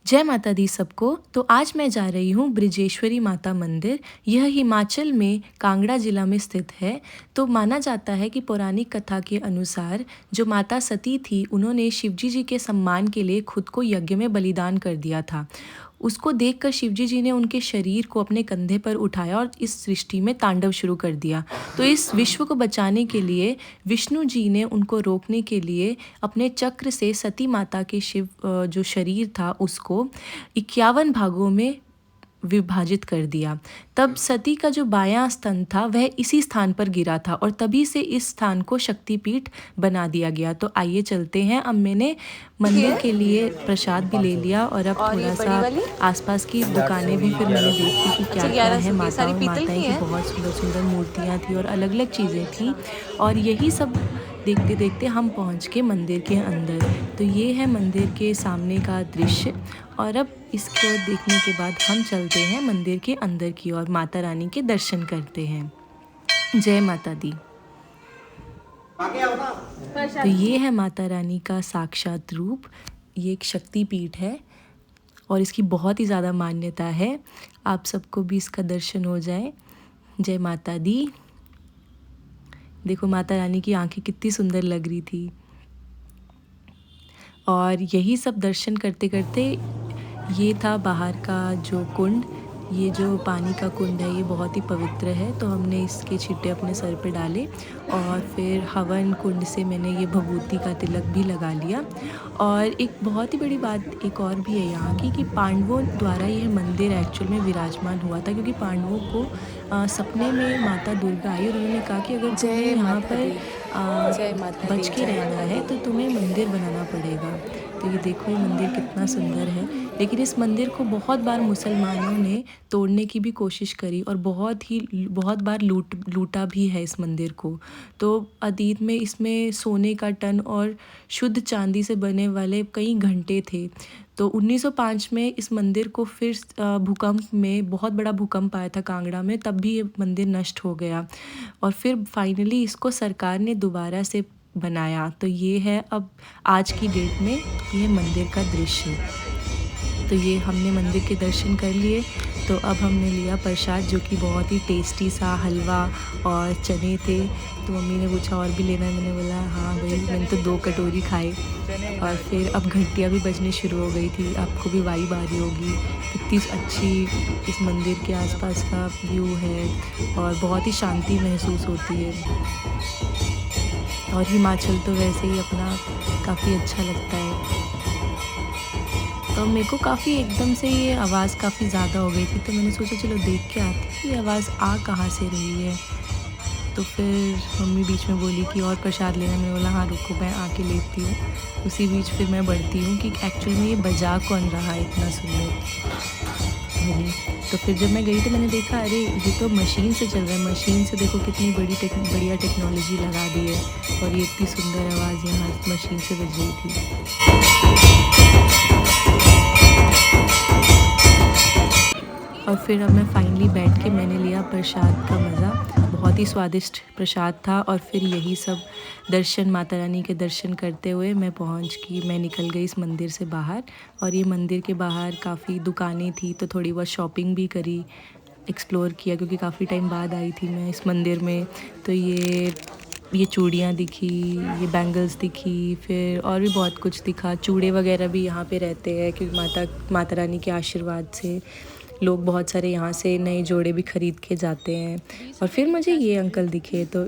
जय माता दी सबको। तो आज मैं जा रही हूँ ब्रिजेश्वरी माता मंदिर। यह हिमाचल में कांगड़ा जिला में स्थित है। तो माना जाता है कि पौराणिक कथा के अनुसार जो माता सती थी, उन्होंने शिवजी जी के सम्मान के लिए खुद को यज्ञ में बलिदान कर दिया था। उसको देखकर शिवजी जी ने उनके शरीर को अपने कंधे पर उठाया और इस सृष्टि में तांडव शुरू कर दिया। तो इस विश्व को बचाने के लिए विष्णु जी ने उनको रोकने के लिए अपने चक्र से सती माता के जो शरीर था उसको 51 भागों में विभाजित कर दिया। तब सती का जो बायां स्तन था वह इसी स्थान पर गिरा था और तभी से इस स्थान को शक्तिपीठ बना दिया गया। तो आइए चलते हैं। अब मैंने मंदिर के लिए प्रसाद भी ले लिया और अब और ये थोड़ा बड़ी सा वाली आसपास की दुकानें भी फिर मैंने देखी कि अच्छा क्या क्या 1100 है। की, सारी पीतल माताएं की की है। बहुत सुंदर सुंदर मूर्तियां थी और अलग अलग चीज़ें थी और यही सब देखते देखते हम पहुंच के मंदिर के अंदर। तो ये है मंदिर के सामने का दृश्य और अब इसको देखने के बाद हम चलते हैं मंदिर के अंदर की ओर, माता रानी के दर्शन करते हैं। जय माता दी। तो ये है माता रानी का साक्षात रूप। ये एक शक्ति पीठ है और इसकी बहुत ही ज़्यादा मान्यता है। आप सबको भी इसका दर्शन हो जाए। जय माता दी। देखो माता रानी की आंखें कितनी सुंदर लग रही थी। और यही सब दर्शन करते करते ये था बाहर का जो कुंड। ये जो पानी का कुंड है ये बहुत ही पवित्र है। तो हमने इसके छींटे अपने सर पे डाले और फिर हवन कुंड से मैंने ये भभूति का तिलक भी लगा लिया। और एक बहुत ही बड़ी बात एक और भी है यहाँ की कि पांडवों द्वारा यह मंदिर एक्चुअल में विराजमान हुआ था, क्योंकि पांडवों को सपने में माता दुर्गा आई और उन्होंने कहा कि अगर तुम्हें जय यहाँ माता पर दी, जय माता दी, बच के जय रहना माता है तो दी। तुम्हें मंदिर बनाना पड़ेगा। तो ये देखो ये मंदिर कितना सुंदर है। लेकिन इस मंदिर को बहुत बार मुसलमानों ने तोड़ने की भी कोशिश करी और बहुत बार लूटा भी है इस मंदिर को। तो अतीत में इसमें सोने का टन और शुद्ध चांदी से बने वाले कई घंटे थे। तो 1905 में इस मंदिर को फिर भूकंप में, बहुत बड़ा भूकंप आया था कांगड़ा में, तब भी ये मंदिर नष्ट हो गया और फिर फाइनली इसको सरकार ने दोबारा से बनाया। तो ये है अब आज की डेट में ये मंदिर का दृश्य। तो ये हमने मंदिर के दर्शन कर लिए। तो अब हमने लिया प्रसाद जो कि बहुत ही टेस्टी सा हलवा और चने थे। तो मम्मी ने पूछा और भी लेना है, मैंने बोला हाँ भाई। मैंने तो 2 कटोरी खाए और फिर अब घंटियाँ भी बजनी शुरू हो गई थी। आपको भी वाइब आ रही होगी कितनी अच्छी इस मंदिर के आसपास का व्यू है और बहुत ही शांति महसूस होती है। और हिमाचल तो वैसे ही अपना काफ़ी अच्छा लगता है। तो मेरे को काफ़ी एकदम से ये आवाज़ काफ़ी ज़्यादा हो गई थी, तो मैंने सोचा चलो देख के आती हूँ ये आवाज़ आ कहाँ से रही है। तो फिर मम्मी बीच में बोली कि और प्रसाद लेना। मैंने बोला हाँ रुको मैं आके लेती हूँ। उसी बीच फिर मैं बढ़ती हूँ कि एक्चुअल में ये बजा कौन रहा है इतना सुंदर नहीं। तो फिर जब मैं गई तो मैंने देखा अरे ये तो मशीन से चल रहा है। मशीन से देखो कितनी बढ़िया टेक्नोलॉजी लगा दी है और ये इतनी सुंदर आवाज़ यहाँ मशीन से बज रही थी। और फिर अब मैं फाइनली बैठ के मैंने लिया प्रसाद का मज़ा। बहुत ही स्वादिष्ट प्रसाद था। और फिर यही सब दर्शन, माता रानी के दर्शन करते हुए मैं निकल गई इस मंदिर से बाहर। और ये मंदिर के बाहर काफ़ी दुकानें थी तो थोड़ी बहुत शॉपिंग भी करी, एक्सप्लोर किया, क्योंकि काफ़ी टाइम बाद आई थी मैं इस मंदिर में। तो ये चूड़ियाँ दिखी, ये बैंगल्स दिखी, फिर और भी बहुत कुछ दिखा। चूड़े वगैरह भी यहाँ पे रहते हैं क्योंकि माता रानी के आशीर्वाद से लोग बहुत सारे यहाँ से नए जोड़े भी ख़रीद के जाते हैं। और फिर मुझे ये अंकल दिखे तो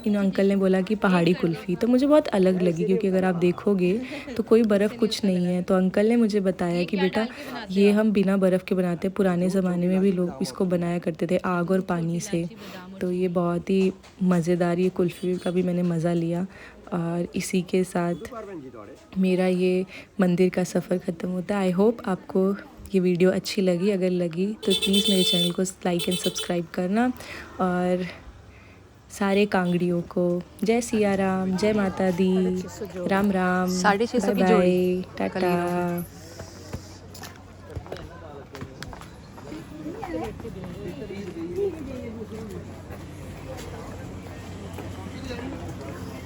इन अंकल ने बोला कि पहाड़ी कुल्फ़ी। तो मुझे बहुत अलग लगी क्योंकि अगर आप देखोगे तो कोई बर्फ़ कुछ नहीं है। तो अंकल ने मुझे बताया कि बेटा ये हम बिना बर्फ़ के बनाते हैं। पुराने ज़माने में भी लोग इसको बनाया करते थे आग और पानी से। तो ये बहुत ही मज़ेदार ये कुल्फ़ी का भी मैंने मज़ा लिया। और इसी के साथ मेरा ये मंदिर का सफ़र ख़त्म होता है। आई होप आपको ये वीडियो अच्छी लगी। अगर लगी तो प्लीज़ मेरे चैनल को लाइक एंड सब्सक्राइब करना। और सारे कांगड़ियों को जय सिया राम, जय माता दी, राम राम, 650 बाय की जोड़ी बाय, कल हीरो की। टाटा।